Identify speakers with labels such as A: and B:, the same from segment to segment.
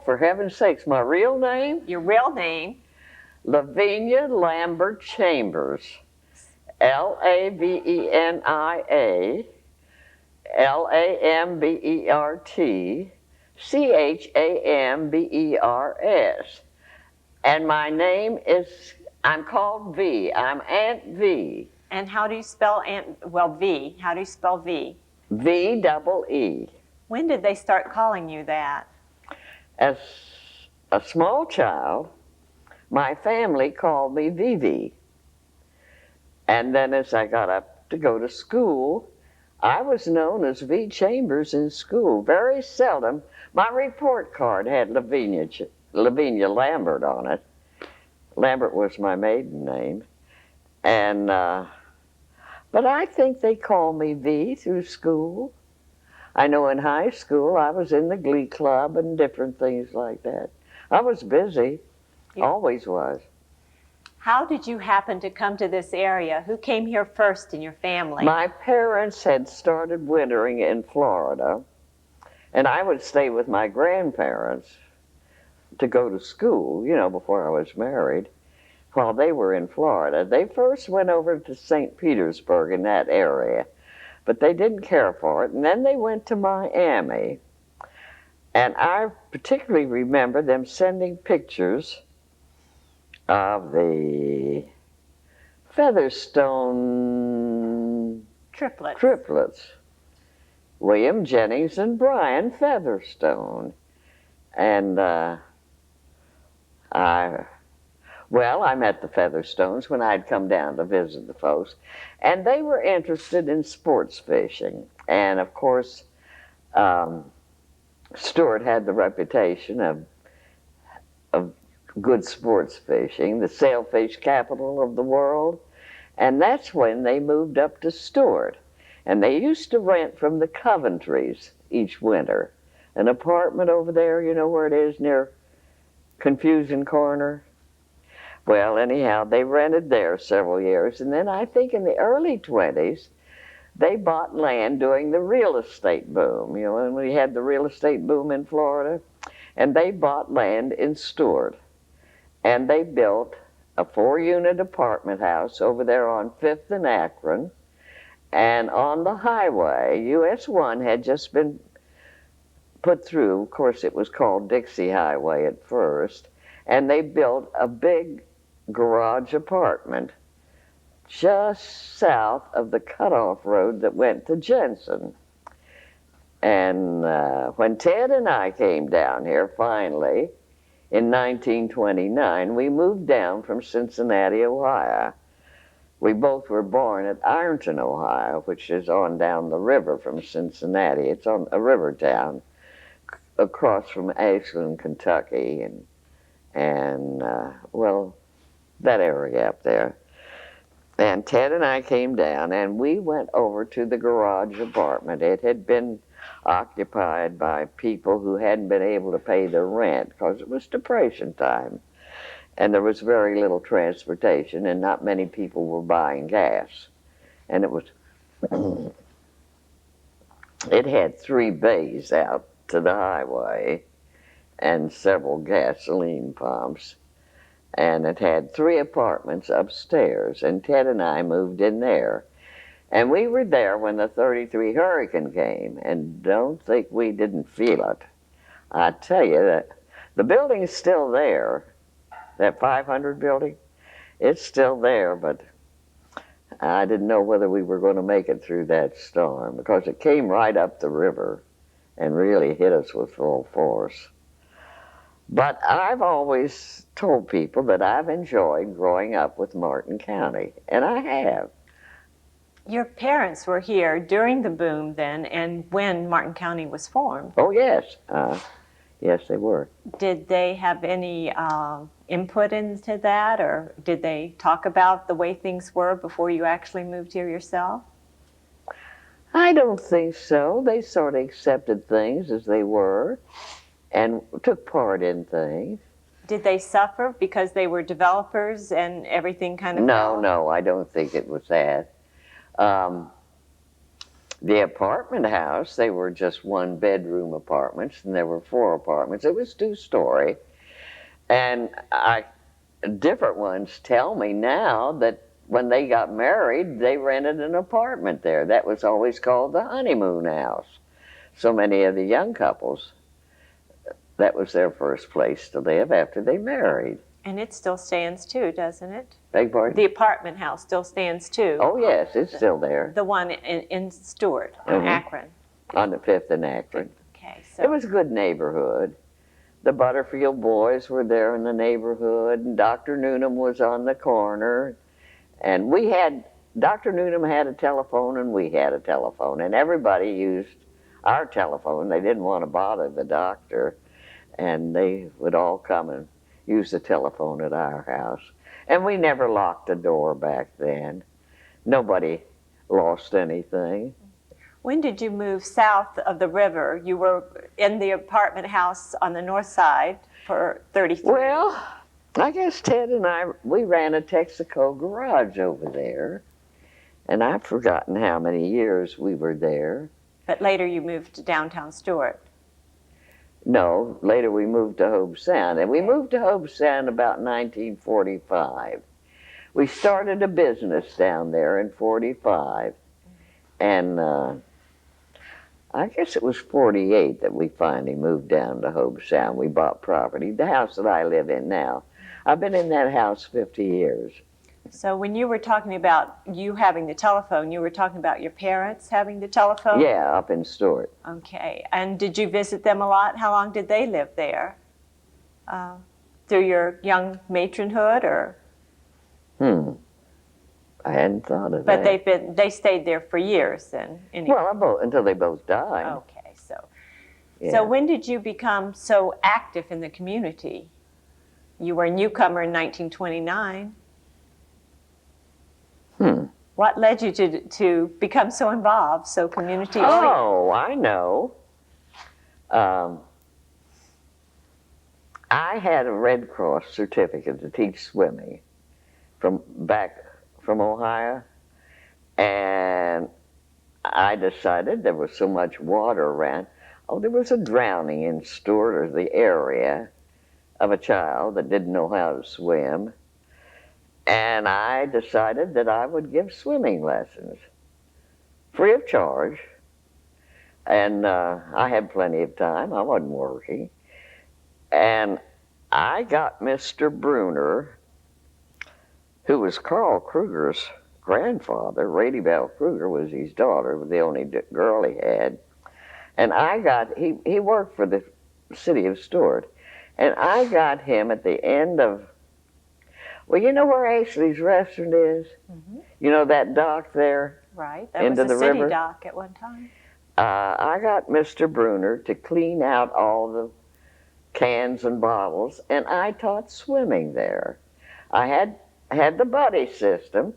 A: for heaven's sakes, my real name?
B: Your real name.
A: Lavenia Lambert Chambers. Lavenia Lambert Chambers. And my name is, I'm called V. I'm Aunt V.
B: And how do you spell V? How do you spell V?
A: V-double-E.
B: When did they start calling you that?
A: As a small child, my family called me Vivi. And then as I got up to go to school, I was known as V. Chambers in school. Very seldom. My report card had Lavenia Lambert on it. Lambert was my maiden name. And, but I think they called me V through school. I know in high school I was in the glee club and different things like that. I was busy, always was.
B: How did you happen to come to this area? Who came here first in your family?
A: My parents had started wintering in Florida, and I would stay with my grandparents to go to school, you know, before I was married, while they were in Florida. They first went over to St. Petersburg in that area, but they didn't care for it, and then they went to Miami. And I particularly remember them sending pictures of the Featherstone triplets, William Jennings and Brian Featherstone. And I met the Featherstones when I'd come down to visit the folks, and they were interested in sports fishing. And of course, Stuart had the reputation of good sports fishing, the sailfish capital of the world. And that's when they moved up to Stuart. And they used to rent from the Coventrys each winter. An apartment over there, you know where it is, near Confusion Corner? Well, anyhow, they rented there several years. And then I think in the early 20s, they bought land during the real estate boom. You know, when we had the real estate boom in Florida. And they bought land in Stuart. And they built a 4-unit apartment house over there on 5th and Akron. And on the highway, US 1 had just been put through. Of course, it was called Dixie Highway at first. And they built a big garage apartment just south of the cutoff road that went to Jensen. And when Ted and I came down here finally, in 1929, we moved down from Cincinnati, Ohio. We both were born at Ironton, Ohio, which is on down the river from Cincinnati. It's on a river town across from Ashland, Kentucky, and well, that area up there. And Ted and I came down, and we went over to the garage apartment. It had been occupied by people who hadn't been able to pay their rent because it was Depression time. And there was very little transportation, and not many people were buying gas. And it was, it had 3 bays out to the highway and several gasoline pumps. And it had 3 apartments upstairs, and Ted and I moved in there. And we were there when the 33 hurricane came, and don't think we didn't feel it. I tell you that the building is still there, that 500 building, it's still there, but I didn't know whether we were going to make it through that storm because it came right up the river and really hit us with full force. But I've always told people that I've enjoyed growing up with Martin County, and I have.
B: Your parents were here during the boom then, and when Martin County was formed.
A: Oh, yes. Yes, they were.
B: Did they have any input into that, or did they talk about the way things were before you actually moved here yourself?
A: I don't think so. They sort of accepted things as they were and took part in things.
B: Did they suffer because they were developers and everything kind of
A: No, I don't think it was that. The apartment house, they were just one-bedroom apartments, and there were 4 apartments. It was 2-story. And different ones tell me now that when they got married, they rented an apartment there. That was always called the honeymoon house. So many of the young couples, that was their first place to live after they married.
B: And it still stands too, doesn't it?
A: Beg pardon?
B: The apartment house still stands too.
A: Oh, yes, it's still there.
B: The one in Stewart, on Akron.
A: On the 5th and Akron.
B: Okay, so
A: It was a good neighborhood. The Butterfield boys were there in the neighborhood, and Dr. Noonan was on the corner. And Dr. Noonan had a telephone, and we had a telephone, and everybody used our telephone. They didn't want to bother the doctor, and they would all come and use the telephone at our house. And we never locked the door back then. Nobody lost anything.
B: when did you move south of the river? You were in the apartment house on the north side for 33 years.
A: Well, I guess Ted and I, we ran a Texaco garage over there. And I've forgotten how many years we were there.
B: But later you moved to downtown Stewart.
A: No, later we moved to Hobe Sound. And we moved to Hobe Sound about 1945. We started a business down there in 45. And I guess it was 48 that we finally moved down to Hobe Sound. We bought property, the house that I live in now. I've been in that house 50 years.
B: So when you were talking about you having the telephone, you were talking about your parents having the telephone?
A: Yeah, up in Stewart.
B: Okay. And did you visit them a lot? How long did they live there? Through your young matronhood, or?
A: I hadn't thought of
B: But
A: that.
B: they stayed there for years then? Anyway.
A: Well, until they both died.
B: Okay, so.
A: Yeah.
B: So when did you become so active in the community? You were a newcomer in 1929. What led you to become so involved, so community-oriented?
A: Oh, I know. I had a Red Cross certificate to teach swimming back from Ohio, and I decided there was so much water around. Oh, there was a drowning in Stewart, or the area, of a child that didn't know how to swim. And I decided that I would give swimming lessons, free of charge. And I had plenty of time. I wasn't working. And I got Mr. Bruner, who was Carl Kruger's grandfather. Rady Bell Kruger was his daughter, the only girl he had. And he worked for the city of Stewart. And I got him at the end of, well, you know where Ashley's restaurant is? Mm-hmm. You know that dock there?
B: Right, that
A: into
B: was a
A: the
B: city
A: river?
B: dock at one time.
A: I got Mr. Bruner to clean out all the cans and bottles, and I taught swimming there. I had the buddy system.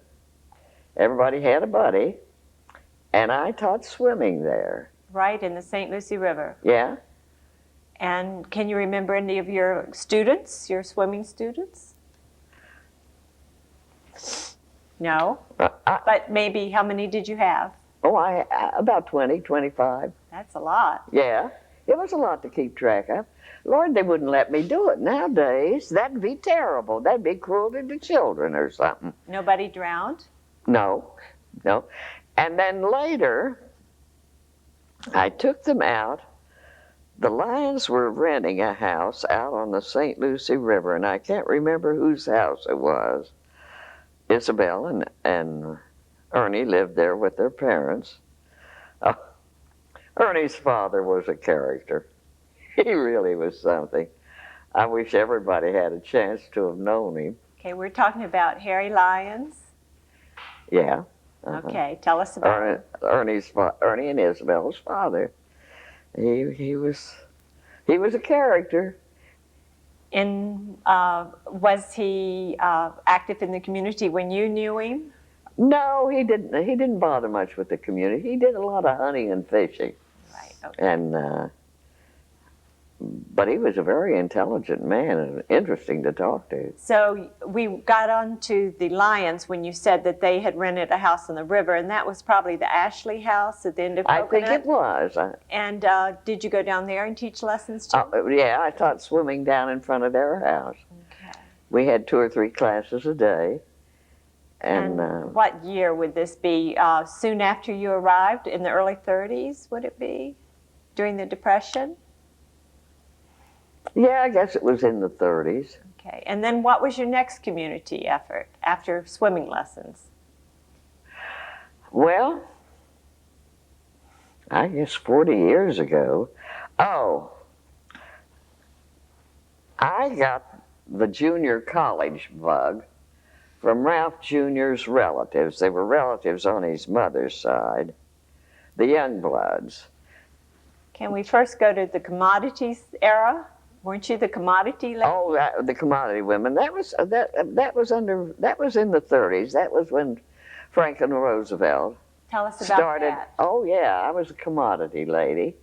A: Everybody had a buddy, and I taught swimming there.
B: Right, in the St. Lucie River.
A: Yeah?
B: And can you remember any of your students, your swimming students? No? But maybe how many did you have?
A: Oh, about 20, 25.
B: That's a lot.
A: Yeah, it was a lot to keep track of. Lord, they wouldn't let me do it nowadays. That'd be terrible. That'd be cruelty to children or something.
B: Nobody drowned?
A: No. And then later, I took them out. The Lions were renting a house out on the St. Lucie River, and I can't remember whose house it was. Isabel and Ernie lived there with their parents. Ernie's father was a character. He really was something. I wish everybody had a chance to have known him.
B: Okay, we're talking about Harry Lyons.
A: Yeah.
B: Okay, tell us about
A: Ernie and Isabel's father. He was a character.
B: Was he active in the community when you knew him?
A: No, he didn't. He didn't bother much with the community. He did a lot of hunting and fishing.
B: Right. Okay.
A: And But he was a very intelligent man and interesting to talk to.
B: So we got on to the Lions when you said that they had rented a house on the river, and that was probably the Ashley House at the end of
A: I
B: Coconut.
A: think it was.
B: And did you go down there and teach lessons too?
A: Yeah, I taught swimming down in front of their house.
B: Okay.
A: We had 2 or 3 classes a day.
B: And what year would this be? Soon after you arrived, in the early 30s, would it be? During the Depression?
A: Yeah, I guess it was in the 30s.
B: Okay. And then what was your next community effort after swimming lessons?
A: Well, I guess 40 years ago. Oh, I got the junior college bug from Ralph Jr.'s relatives. They were relatives on his mother's side, the Youngbloods.
B: Can we first go to the commodities era? Weren't you the commodity lady?
A: Oh, the commodity women. That was in the 30s. That was when Franklin Roosevelt
B: Tell us about
A: started.
B: that.
A: Oh yeah, I was a commodity lady.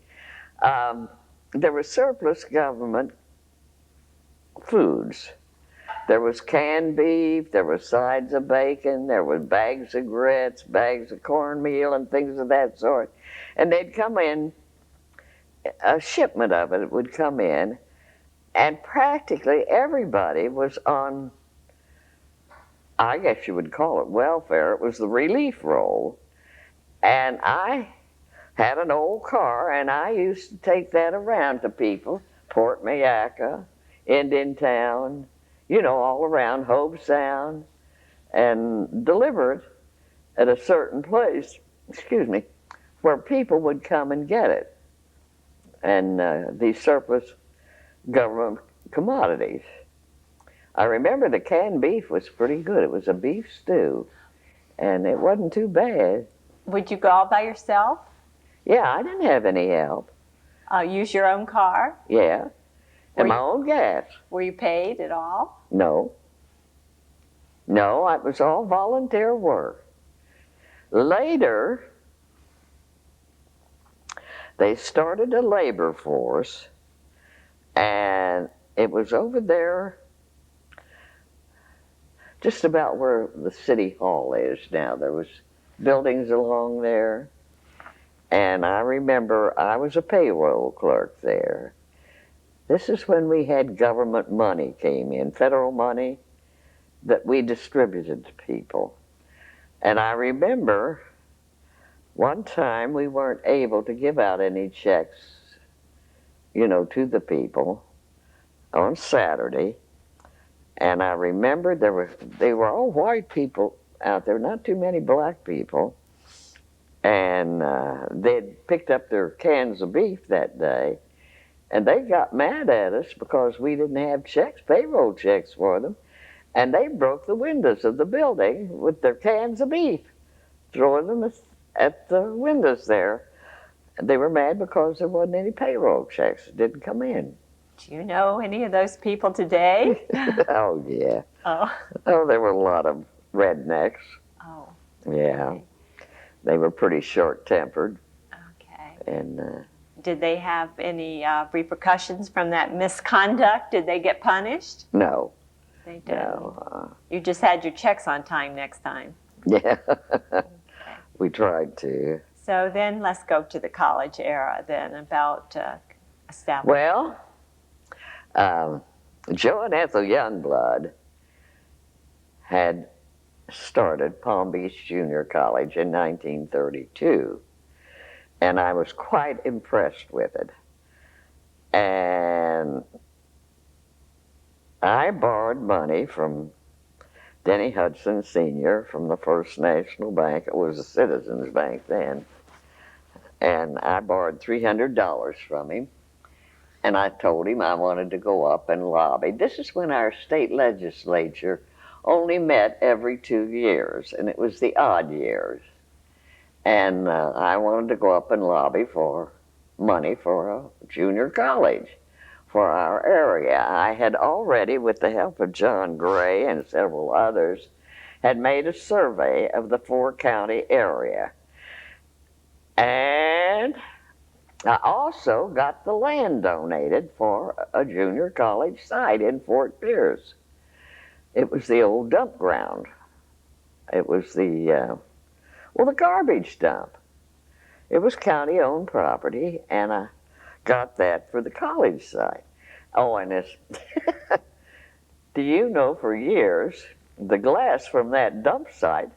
A: There was surplus government foods. There was canned beef, there was sides of bacon, there was bags of grits, bags of cornmeal, and things of that sort. And they'd come in, a shipment of it would come in, and practically everybody was on, I guess you would call it welfare. It was the relief roll. And I had an old car, and I used to take that around to people, Port Mayaca, Indiantown, you know, all around Hobe Sound, and deliver it at a certain place, excuse me, where people would come and get it. And these surplus government commodities. I remember the canned beef was pretty good. It was a beef stew, and it wasn't too bad.
B: Would you go all by yourself?
A: Yeah, I didn't have any help.
B: Use your own car?
A: Yeah, and my own gas.
B: Were you paid at all?
A: No. No, it was all volunteer work. Later, they started a labor force, and it was over there just about where the city hall is now. There was buildings along there, and I remember I was a payroll clerk there. This is when we had government money came in, federal money, that we distributed to people. And I remember one time we weren't able to give out any checks, you know, to the people on Saturday. And I remember they were all white people out there, not too many black people. And they'd picked up their cans of beef that day. And they got mad at us because we didn't have checks, payroll checks for them. And they broke the windows of the building with their cans of beef, throwing them at the windows there. And they were mad because there wasn't any payroll checks that didn't come in.
B: Do you know any of those people today?
A: Oh, yeah.
B: Oh.
A: Oh, there were a lot of rednecks.
B: Oh.
A: Yeah.
B: Okay.
A: They were pretty short-tempered.
B: Okay.
A: And
B: did they have any repercussions from that misconduct? Did they get punished?
A: no.
B: They didn't.
A: No.
B: You just had your checks on time next time.
A: Yeah. We tried to.
B: So then let's go to the college era then, about establishment.
A: Well, Joe and Ethel Youngblood had started Palm Beach Junior College in 1932, and I was quite impressed with it. And I borrowed money from Denny Hudson Sr. from the First National Bank. It was a Citizens Bank then. And I borrowed $300 from him. And I told him I wanted to go up and lobby. This is when our state legislature only met every 2 years, and it was the odd years. And I wanted to go up and lobby for money for a junior college for our area. I had already, with the help of John Gray and several others, had made a survey of the 4-county area. And I also got the land donated for a junior college site in Fort Pierce. It was the old dump ground. It was the garbage dump. It was county-owned property, and I got that for the college site. Oh, and it's, do you know, for years, the glass from that dump site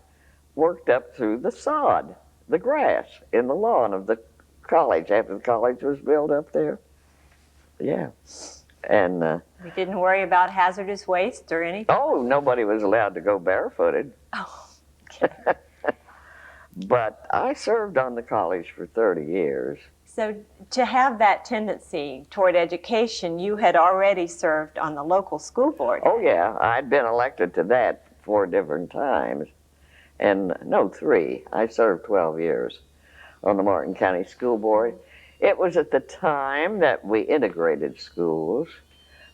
A: worked up through the sod, the grass in the lawn of the college after the college was built up there. Yeah. And,
B: You didn't worry about hazardous waste or anything?
A: oh, nobody was allowed to go barefooted.
B: Oh.
A: But I served on the college for 30 years.
B: So to have that tendency toward education, you had already served on the local school board.
A: Oh, yeah, I'd been elected to that 4 different times. And no, 3. I served 12 years on the Martin County School Board. It was at the time that we integrated schools,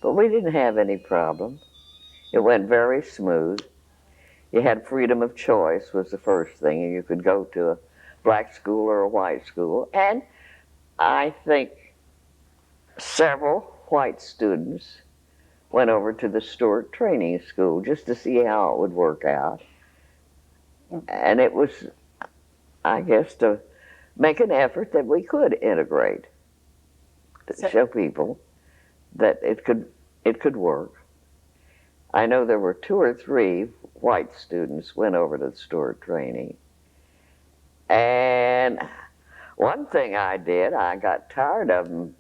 A: but we didn't have any problem. It went very smooth. You had freedom of choice was the first thing. You could go to a black school or a white school. And I think several white students went over to the Stewart Training School just to see how it would work out. And it was, I guess, to make an effort that we could integrate, to show people that it could work. I know there were 2 or 3 white students went over to the Stewart Training. And one thing I did, I got tired of them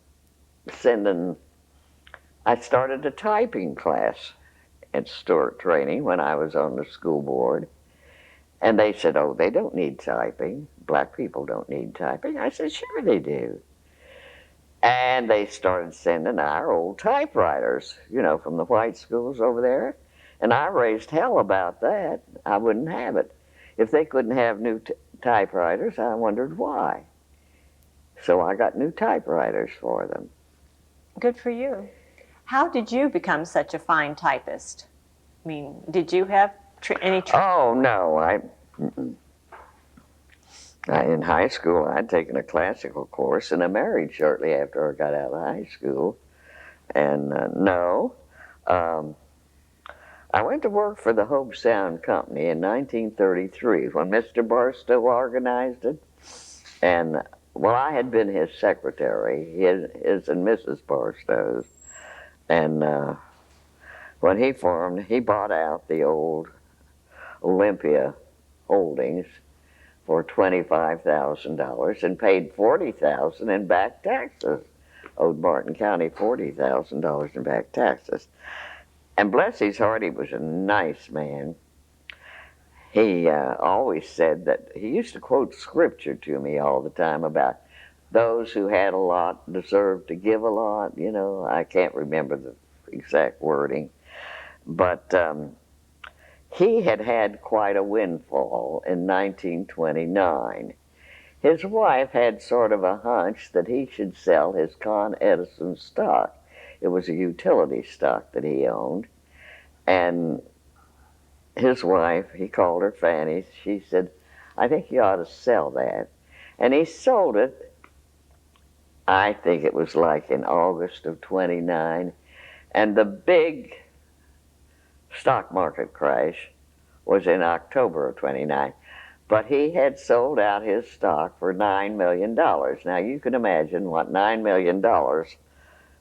A: I started a typing class at Stewart Training when I was on the school board. And they said, oh, they don't need typing. Black people don't need typing. I said, sure they do. And they started sending our old typewriters, from the white schools over there. And I raised hell about that. I wouldn't have it. If they couldn't have new typewriters, I wondered why. So I got new typewriters for them.
B: Good for you. How did you become such a fine typist? I mean, did you have any training?
A: Oh, no. In high school, I'd taken a classical course, and I married shortly after I got out of high school. And no, I went to work for the Hope Sound Company in 1933 when Mr. Barstow organized it. And, well, I had been his secretary, his and Mrs. Barstow's. And when he formed, he bought out the old Olympia Holdings for $25,000 and paid $40,000 in back taxes. Owed Martin County $40,000 in back taxes. And bless his heart, he was a nice man. He always said that, he used to quote scripture to me all the time about those who had a lot deserved to give a lot. I can't remember the exact wording. But he had quite a windfall in 1929. His wife had sort of a hunch that he should sell his Con Edison stock. It was a utility stock that he owned. And his wife, he called her Fanny, she said, I think you ought to sell that. And he sold it, I think it was like in August of 29. And the big stock market crash was in October of 29. But he had sold out his stock for $9 million. Now you can imagine what $9 million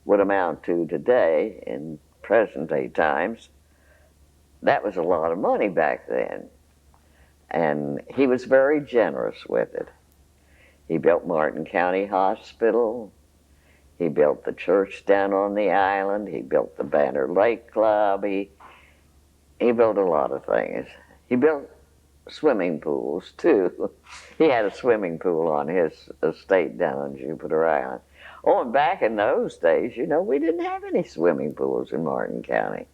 A: would amount to today in present day times. That was a lot of money back then. And he was very generous with it. He built Martin County Hospital. He built the church down on the island. He built the Banner Lake Club. He built a lot of things. He built swimming pools, too. He had a swimming pool on his estate down on Jupiter Island. Oh, and back in those days, we didn't have any swimming pools in Martin County.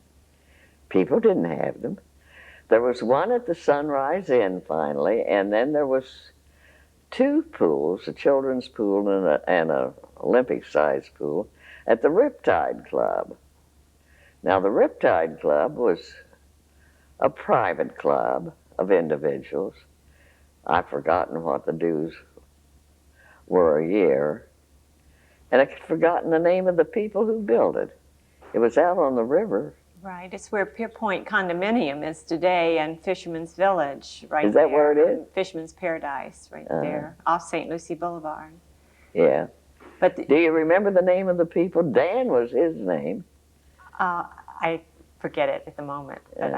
A: People didn't have them. There was one at the Sunrise Inn, finally, and then there was 2 pools, a children's pool and a Olympic-sized pool, at the Riptide Club. Now, the Riptide Club was a private club of individuals. I've forgotten what the dues were a year, And I'd forgotten the name of the people who built it. It was out on the river.
B: Right. It's where Pierpoint Condominium is today and Fisherman's Village, right there.
A: Is that where it is?
B: Fisherman's Paradise, right there, off St. Lucie Boulevard.
A: Yeah.
B: But
A: do you remember the name of the people? Dan was his name.
B: I forget it at the moment, but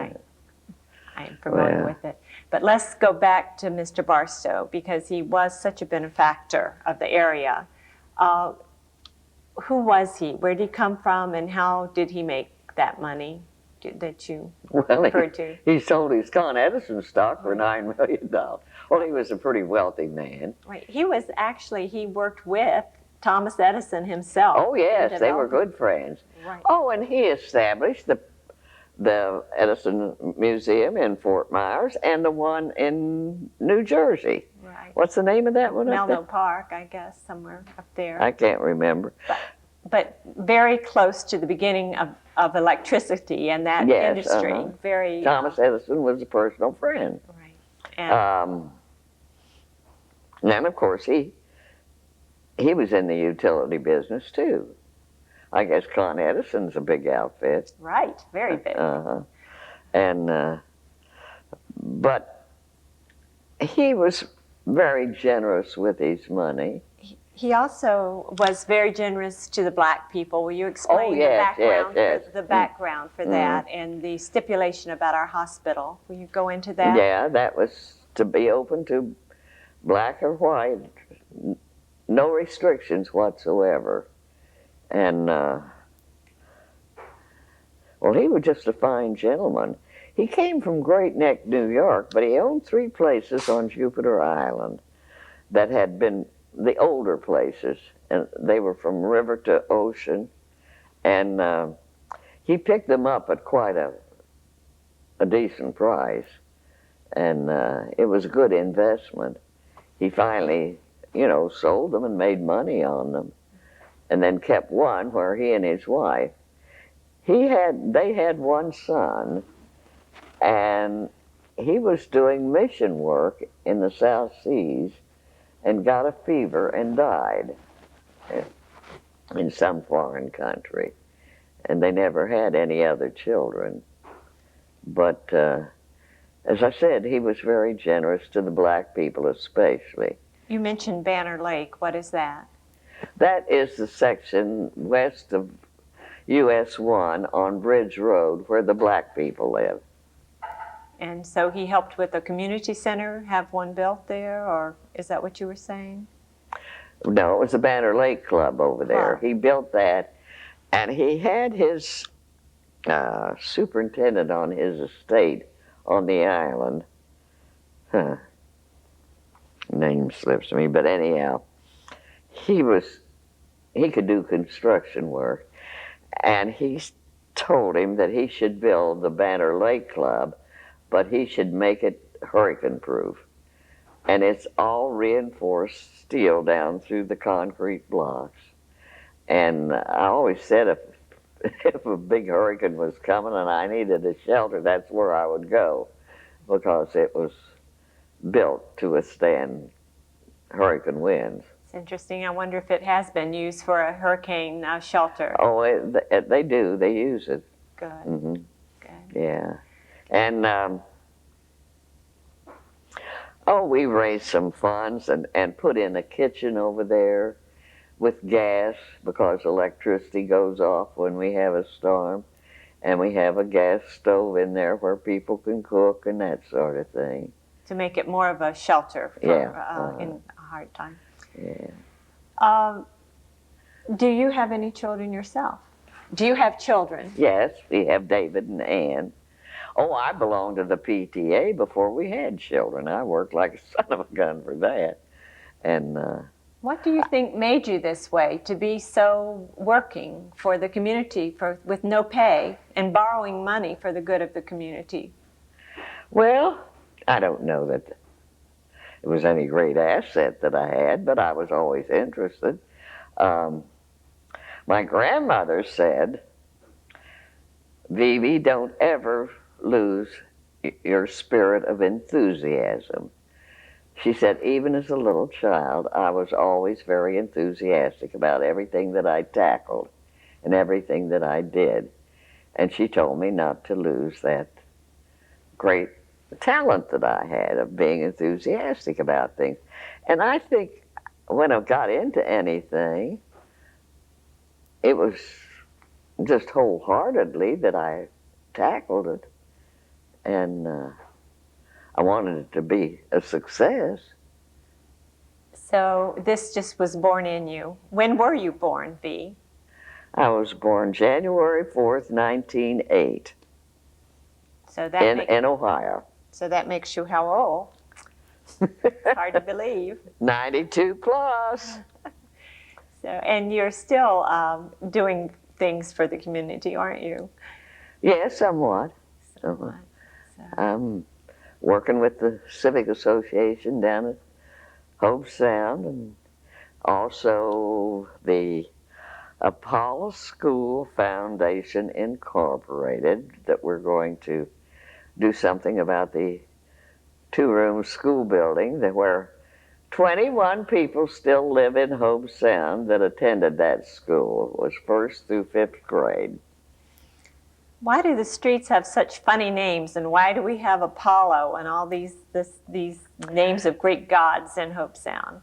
B: I'm familiar with it. But let's go back to Mr. Barstow, because he was such a benefactor of the area. Who was he? Where did he come from, and how did he make that money that you referred to?
A: He sold his Con Edison stock for $9 million. Well, he was a pretty wealthy man.
B: Right. He worked with Thomas Edison himself.
A: Oh, yes, they were good friends.
B: Right.
A: Oh, and he established the Edison Museum in Fort Myers and the one in New Jersey.
B: Right.
A: What's the name of that one?
B: Melno Park, I guess, somewhere up there.
A: I can't remember.
B: But very close to the beginning of electricity and that industry. Very.
A: Thomas Edison was a personal friend.
B: Right. And
A: then, of course, he was in the utility business, too. I guess Con Edison's a big outfit.
B: Right, very big.
A: And, but he was very generous with his money.
B: He also was very generous to the black people. Will you explain the background for that and the stipulation about our hospital? Will you go into that?
A: Yeah, that was to be open to black or white, no restrictions whatsoever. And, well, he was just a fine gentleman. He came from Great Neck, New York, but he owned 3 places on Jupiter Island that had been the older places, and they were from river to ocean. And he picked them up at quite a decent price, and it was a good investment. He finally, sold them and made money on them, and then kept one where he and his wife, they had one son, and he was doing mission work in the South Seas and got a fever and died in some foreign country. And they never had any other children. But as I said, he was very generous to the black people especially.
B: You mentioned Banner Lake. What is that?
A: That is the section west of US 1 on Bridge Road where the black people live.
B: And so he helped with a community center, have one built there, or is that what you were saying?
A: No, it was the Banner Lake Club over there. He built that, and he had his superintendent on his estate on the island. Name slips me, but anyhow, he could do construction work, and he told him that he should build the Banner Lake Club, but he should make it hurricane-proof. And it's all reinforced steel down through the concrete blocks. And I always said if a big hurricane was coming and I needed a shelter, that's where I would go, because it was built to withstand hurricane winds.
B: It's interesting. I wonder if it has been used for a hurricane shelter.
A: Oh, they do. They use it.
B: Good.
A: Mm-hmm.
B: Good.
A: Yeah. And, we raised some funds and put in a kitchen over there with gas, because electricity goes off when we have a storm. And we have a gas stove in there where people can cook and that sort of thing.
B: To make it more of a shelter for, in a hard time.
A: Yeah.
B: Do you have any children yourself? Do you have children?
A: Yes, we have David and Ann. Oh, I belonged to the PTA before we had children. I worked like a son of a gun for that. And
B: what do you think made you this way, to be so working for the community with no pay and borrowing money for the good of the community?
A: Well, I don't know that it was any great asset that I had, but I was always interested. My grandmother said, "Vivi, don't ever lose your spirit of enthusiasm." She said, even as a little child, I was always very enthusiastic about everything that I tackled and everything that I did. And she told me not to lose that great talent that I had of being enthusiastic about things. And I think when I got into anything, it was just wholeheartedly that I tackled it. And I wanted it to be a success.
B: So this just was born in you. When were you born, V?
A: I was born January 4th, 1908,
B: So that
A: in Ohio.
B: So that makes you how old? It's hard to believe.
A: 92 plus.
B: So, and you're still doing things for the community, aren't you?
A: Yes, somewhat.
B: So,
A: I'm working with the Civic Association down at Hope Sound, and also the Apollo School Foundation Incorporated, that we're going to do something about the two-room school building where 21 people still live in Hope Sound that attended that school. It was 1st through 5th grade.
B: why do the streets have such funny names, and why do we have Apollo and all these names of Greek gods in Hope Sound?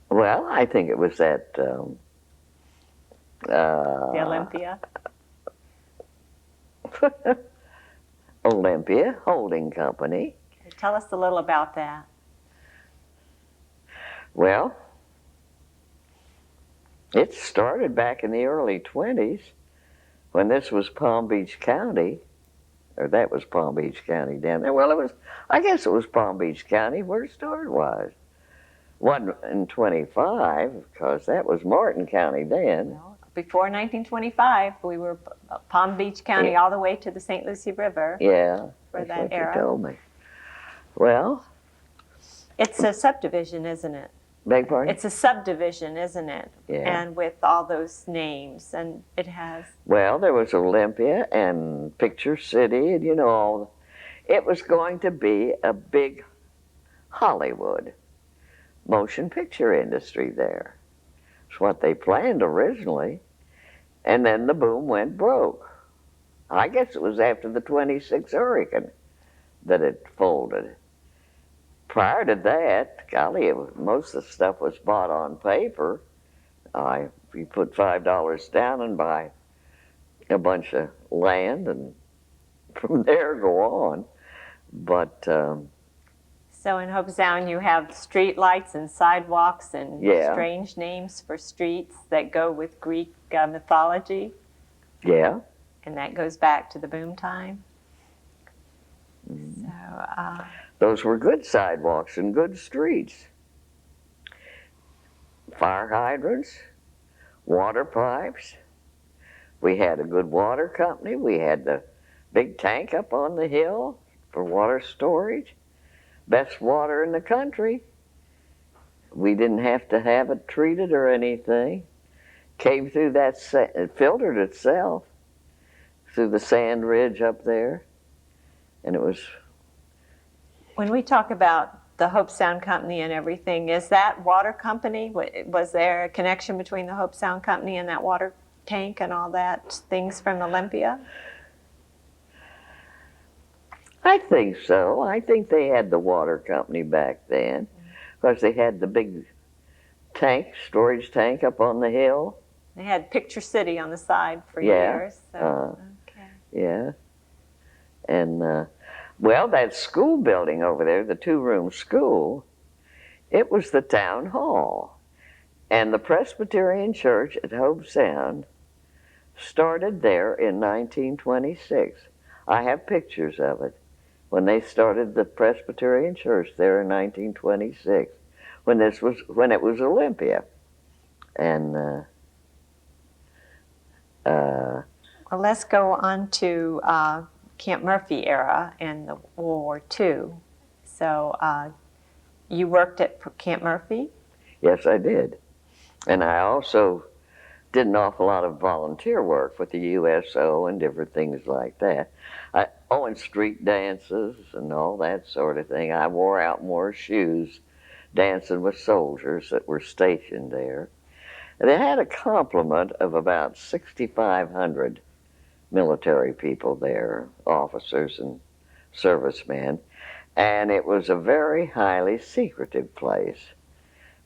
A: Well, I think it was that
B: The Olympia?
A: Olympia Holding Company.
B: Tell us a little about that.
A: Well, it started back in the early 20s when this was Palm Beach County, or that was Palm Beach County down there. Well, I guess it was Palm Beach County where it started was. Wasn't in 25, because that was Martin County then.
B: Well, before 1925, we were Palm Beach County all the way to the St. Lucie River.
A: Yeah,
B: for
A: that's
B: that
A: what
B: era.
A: You told me. Well,
B: it's a subdivision, isn't it?
A: Beg pardon?
B: It's a subdivision, isn't it?
A: Yeah.
B: And with all those names, and it has.
A: Well, there was Olympia and Picture City, and it was going to be a big Hollywood motion picture industry there. It's what they planned originally, and then the boom went broke. I guess it was after the 26 hurricane that it folded. Prior to that, golly, most of the stuff was bought on paper. You put $5 down and buy a bunch of land, and from there go on. But
B: So in Hope Sound, you have street lights and sidewalks and
A: Yeah.
B: strange names for streets that go with Greek mythology,
A: yeah,
B: and that goes back to the boom time.
A: Mm-hmm.
B: So,
A: those were good sidewalks and good streets. Fire hydrants, water pipes. We had a good water company. We had the big tank up on the hill for water storage. Best water in the country. We didn't have to have it treated or anything. Came through that, it filtered itself through the sand ridge up there. And it was...
B: when we talk about the Hope Sound Company and everything, is that water company, was there a connection between the Hope Sound Company and that water tank and all that, things from Olympia?
A: I think so. I think they had the water company back then, because they had the big tank, storage tank up on the hill.
B: They had Picture City on the side for
A: Yeah.
B: years. So, okay.
A: Yeah. And, well, that school building over there, the two-room school, it was the town hall. And the Presbyterian Church at Hope Sound started there in 1926. I have pictures of it. When they started the Presbyterian Church there in 1926, when it was Olympia. And
B: Well, let's go on to Camp Murphy era and the World War II. So you worked at Camp Murphy?
A: yes, I did. And I also did an awful lot of volunteer work with the USO and different things like that. And street dances and all that sort of thing. I wore out more shoes dancing with soldiers that were stationed there. They had a complement of about 6,500 military people there, officers and servicemen, and it was a very highly secretive place.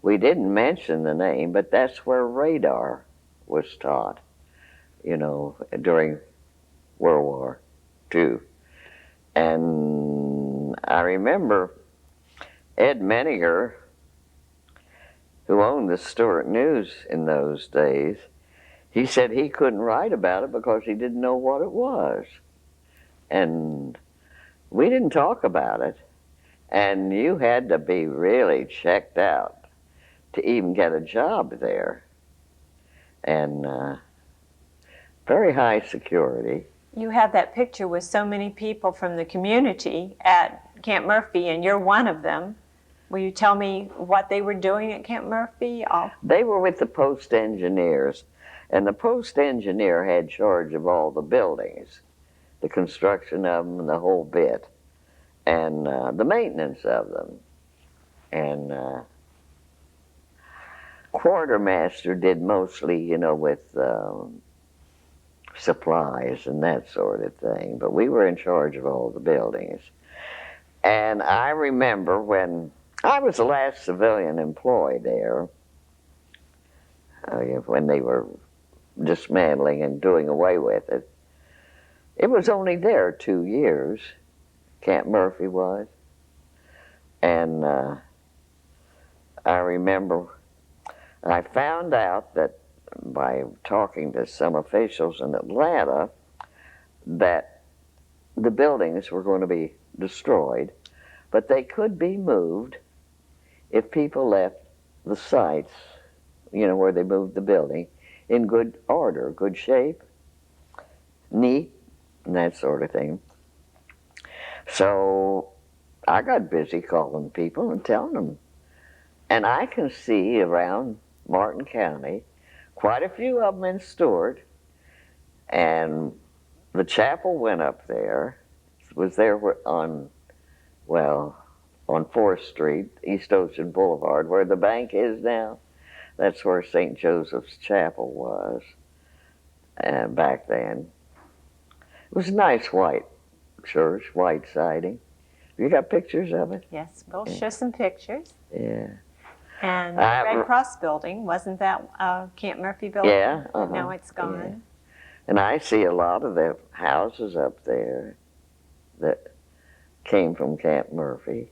A: We didn't mention the name, but that's where radar was taught, during World War II. And I remember Ed Menninger, who owned the Stuart News in those days, he said he couldn't write about it because he didn't know what it was. And we didn't talk about it. And you had to be really checked out to even get a job there. And very high security.
B: You have that picture with so many people from the community at Camp Murphy, and you're one of them. Will you tell me what they were doing at Camp Murphy?
A: They were with the post engineers, and the post engineer had charge of all the buildings, the construction of them and the whole bit, and the maintenance of them. And quartermaster did mostly, with supplies and that sort of thing, but we were in charge of all the buildings. And I remember when I was the last civilian employee there, when they were dismantling and doing away with it. It was only there 2 years, Camp Murphy was. And I remember I found out that by talking to some officials in Atlanta that the buildings were going to be destroyed, but they could be moved if people left the sites, where they moved the building, in good order, good shape, neat, and that sort of thing. So I got busy calling people and telling them. And I can see around Martin County quite a few of them in Stuart, and the chapel went up there. It was there on 4th Street, East Ocean Boulevard, where the bank is now. That's where St. Joseph's Chapel was back then. It was a nice white church, white siding. You got pictures of it?
B: Yes, we'll show some pictures.
A: Yeah.
B: And the Red Cross building, wasn't that Camp Murphy building?
A: Yeah.
B: Now it's gone.
A: Yeah. And I see a lot of the houses up there that came from Camp Murphy.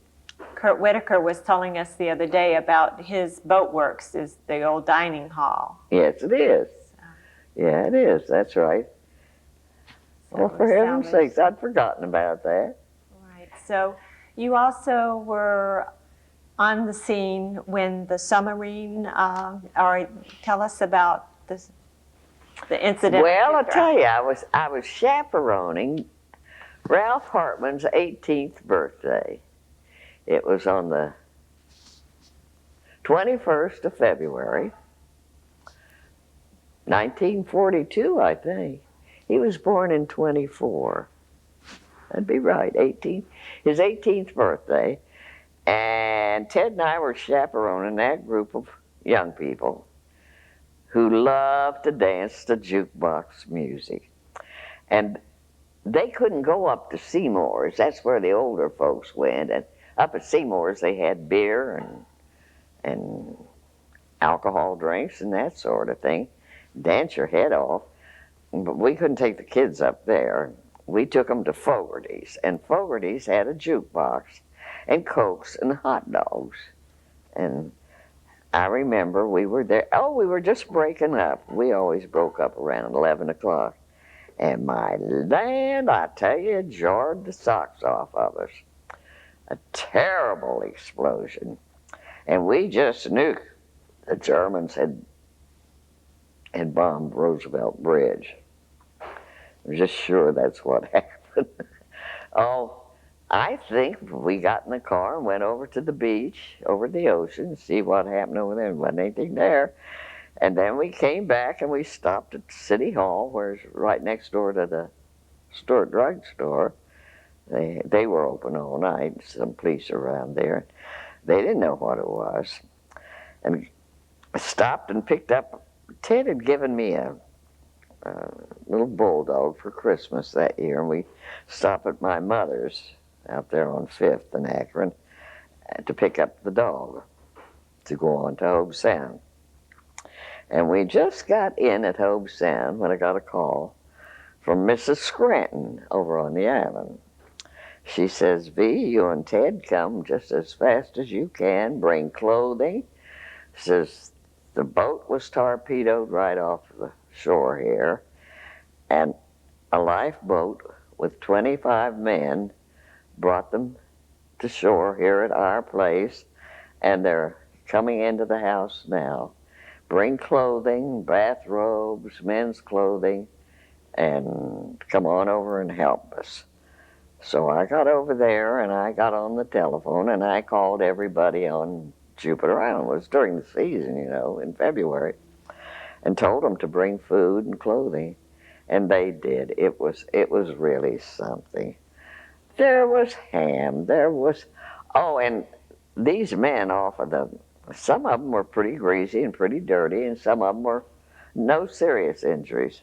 B: Kurt Whitaker was telling us the other day about his boatworks, is the old dining hall.
A: Yes, it is. Yeah, it is. That's right. Well, for heaven's sakes, I'd forgotten about that.
B: Right. So you also were on the scene when the submarine, or tell us about the incident.
A: Well, I'll tell you, I was chaperoning Ralph Hartman's 18th birthday. It was on the 21st of February, 1942, I think. He was born in 24. That'd be right, his 18th birthday. And Ted and I were chaperoning that group of young people who loved to dance to jukebox music. And they couldn't go up to Seymour's. That's where the older folks went. And up at Seymour's, they had beer and alcohol drinks and that sort of thing. Dance your head off. But we couldn't take the kids up there. We took them to Fogarty's, and Fogarty's had a jukebox and Cokes and hot dogs. And I remember we were there. Oh, we were just breaking up. We always broke up around 11 o'clock. And my land, I tell you, it jarred the socks off of us. A terrible explosion. And we just knew the Germans had bombed Roosevelt Bridge. I'm just sure that's what happened. Oh, I think we got in the car and went over to the beach, over the ocean, see what happened over there. There wasn't anything there. And then we came back and we stopped at City Hall, where it's right next door to the drugstore. They were open all night, some police around there. They didn't know what it was. And I stopped and picked up, Ted had given me a little bulldog for Christmas that year, and we stopped at my mother's out there on 5th in Akron to pick up the dog to go on to Hobe Sound. And we just got in at Hobe Sound when I got a call from Mrs. Scranton over on the island. She says, V, you and Ted come just as fast as you can, bring clothing. Says, the boat was torpedoed right off the shore here, and a lifeboat with 25 men brought them to shore here at our place, and they're coming into the house now. Bring clothing, bathrobes, men's clothing, and come on over and help us. So I got over there and I got on the telephone and I called everybody on Jupiter Island. It was during the season, you know, in February, and told them to bring food and clothing, and they did. It was really something. There was ham. There was, oh, and these men off of the, some of them were pretty greasy and pretty dirty, and some of them were no serious injuries,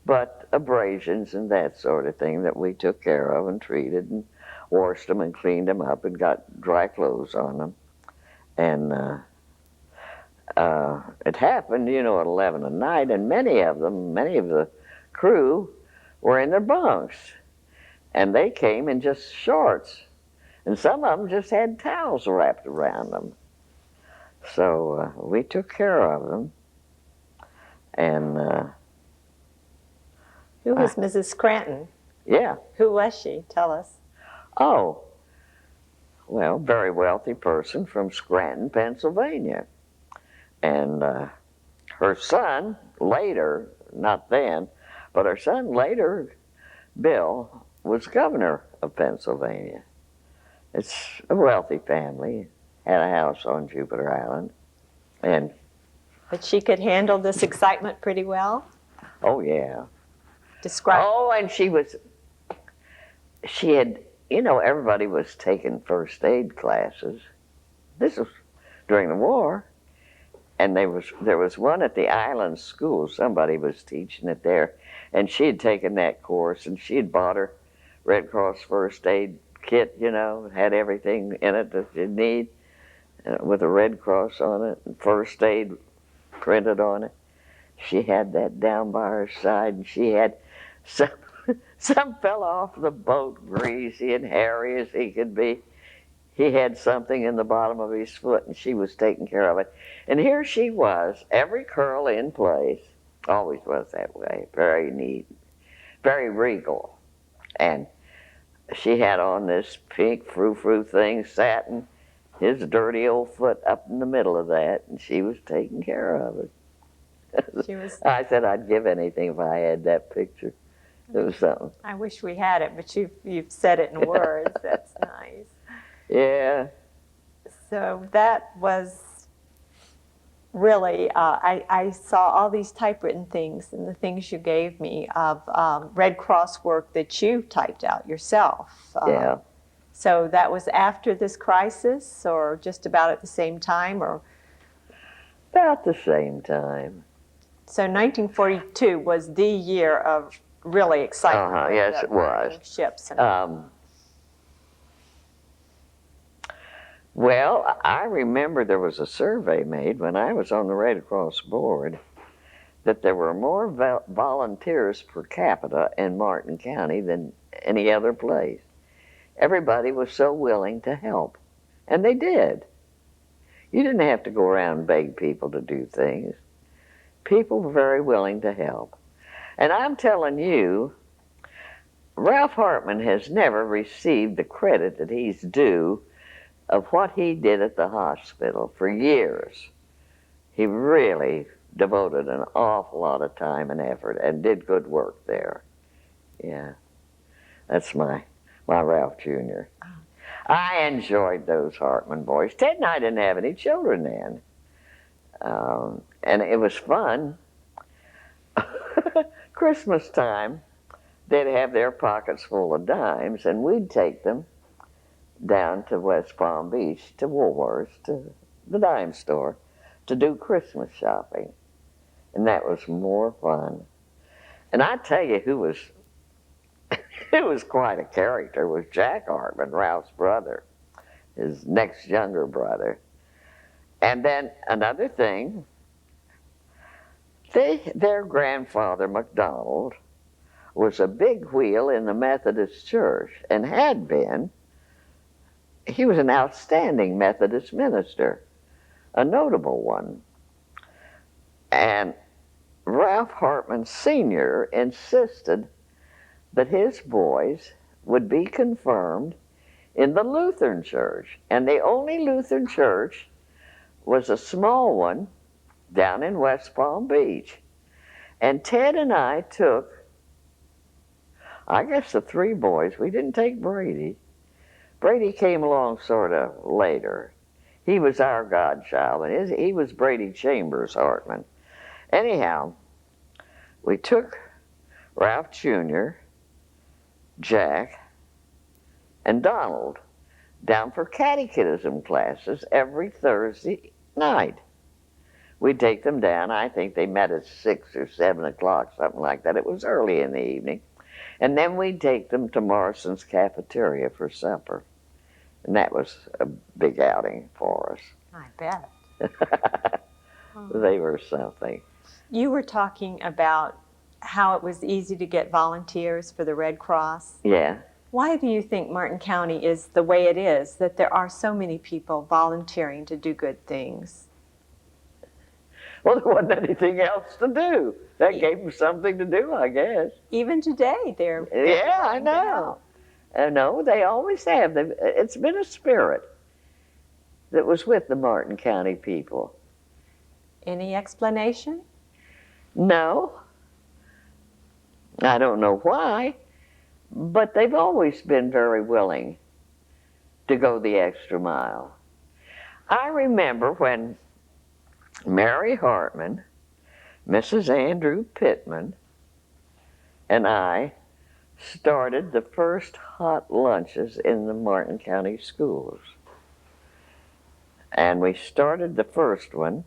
A: but abrasions and that sort of thing that we took care of and treated and washed them and cleaned them up and got dry clothes on them. And it happened, you know, at 11 at night, and many of the crew were in their bunks, and they came in just shorts, and some of them just had towels wrapped around them. So we took care of them, and
B: who was Mrs. Scranton?
A: Yeah.
B: Who was she? Tell us.
A: Oh, well, very wealthy person from Scranton, Pennsylvania. And her son later, not then, but her son later, Bill, was governor of Pennsylvania. It's a wealthy family, had a house on Jupiter Island. And
B: but she could handle this excitement pretty well?
A: Oh, yeah.
B: Describe.
A: Oh, and she had, you know, everybody was taking first aid classes. This was during the war. And there was one at the island school. Somebody was teaching it there. And she had taken that course, and she had bought her Red Cross first aid kit, you know, had everything in it that you need, with a Red Cross on it, and first aid printed on it. She had that down by her side, and she had some fella off the boat, greasy and hairy as he could be. He had something in the bottom of his foot, and she was taking care of it. And here she was, every curl in place, always was that way, very neat, very regal. And she had on this pink frou-frou thing, satin, his dirty old foot up in the middle of that, and she was taking care of it. I said I'd give anything if I had that picture. It was something.
B: I wish we had it, but you've said it in words. That's nice.
A: Yeah.
B: So that was really, I saw all these typewritten things and the things you gave me of Red Cross work that you typed out yourself.
A: Yeah.
B: So that was after this crisis, or just about at the same time, or?
A: About the same time.
B: So 1942 was the year of really excitement.
A: Yes, it was.
B: Ships and
A: well, I remember there was a survey made when I was on the Red Cross board that there were more volunteers per capita in Martin County than any other place. Everybody was so willing to help, and they did. You didn't have to go around and beg people to do things. People were very willing to help. And I'm telling you, Ralph Hartman has never received the credit that he's due of what he did at the hospital for years. He really devoted an awful lot of time and effort and did good work there. Yeah, that's my Ralph Jr. I enjoyed those Hartman boys. Ted and I didn't have any children then. And it was fun. Christmas time, they'd have their pockets full of dimes, and we'd take them down to West Palm Beach, to Woolworth's, to the dime store, to do Christmas shopping. And that was more fun. And I tell you who was, who was quite a character was Jack Hartman, Ralph's brother, his next younger brother. And then another thing, their grandfather, McDonald, was a big wheel in the Methodist Church and had been. He was an outstanding Methodist minister, a notable one. And Ralph Hartman Sr. insisted that his boys would be confirmed in the Lutheran church. And the only Lutheran church was a small one down in West Palm Beach. And Ted and I took, I guess, the three boys. We didn't take Brady. Brady came along sort of later. He was our godchild, and he was Brady Chambers Hartman. Anyhow, we took Ralph Jr., Jack, and Donald down for catechism classes every Thursday night. We'd take them down. I think they met at 6 or 7 o'clock, something like that. It was early in the evening. And then we'd take them to Morrison's cafeteria for supper. And that was a big outing for us.
B: I bet.
A: They were something.
B: You were talking about how it was easy to get volunteers for the Red Cross.
A: Yeah.
B: Why do you think Martin County is the way it is, that there are so many people volunteering to do good things?
A: Well, there wasn't anything else to do. That gave them something to do, I guess.
B: Even today, they're
A: Yeah, I know. No, they always have. It's been a spirit that was with the Martin County people.
B: Any explanation?
A: No. I don't know why, but they've always been very willing to go the extra mile. I remember when Mary Hartman, Mrs. Andrew Pittman, and I started the first hot lunches in the Martin County schools. And we started the first one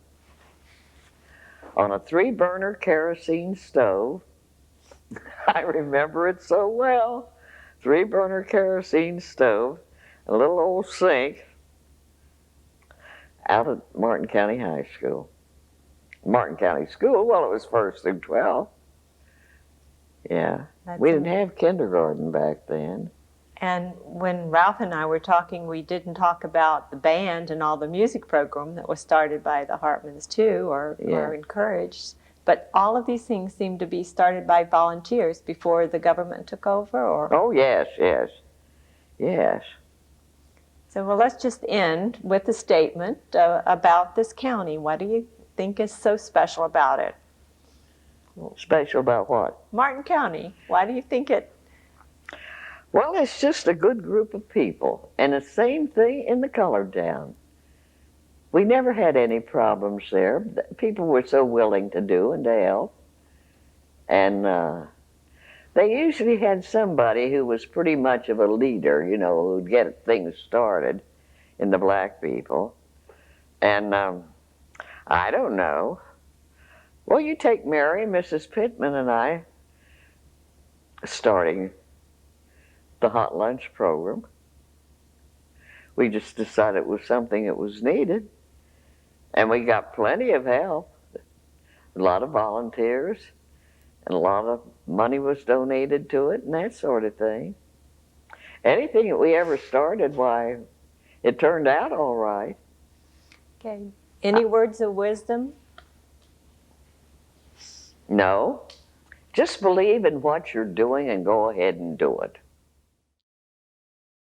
A: on a 3-burner kerosene stove. I remember it so well. 3-burner kerosene stove, a little old sink out at Martin County High School. Martin County School, well, it was 1st through 12th. Yeah. We didn't have kindergarten back then.
B: And when Ralph and I were talking, we didn't talk about the band and all the music program that was started by the Hartmans too, or encouraged. But all of these things seem to be started by volunteers before the government took over, or?
A: Oh, yes, yes, yes.
B: So, well, let's just end with a statement about this county. What do you think is so special about it?
A: Special about what?
B: Martin County. Why do you think it?
A: Well, it's just a good group of people. And the same thing in the colored town. We never had any problems there. People were so willing to do and to help. And they usually had somebody who was pretty much of a leader, you know, who'd get things started in the black people. And I don't know. Well, you take Mary, Mrs. Pittman, and I starting the hot lunch program. We just decided it was something that was needed. And we got plenty of help. A lot of volunteers. And a lot of money was donated to it and that sort of thing. Anything that we ever started, why, it turned out all right.
B: Okay. Any words of wisdom?
A: No. Just believe in what you're doing and go ahead and do it.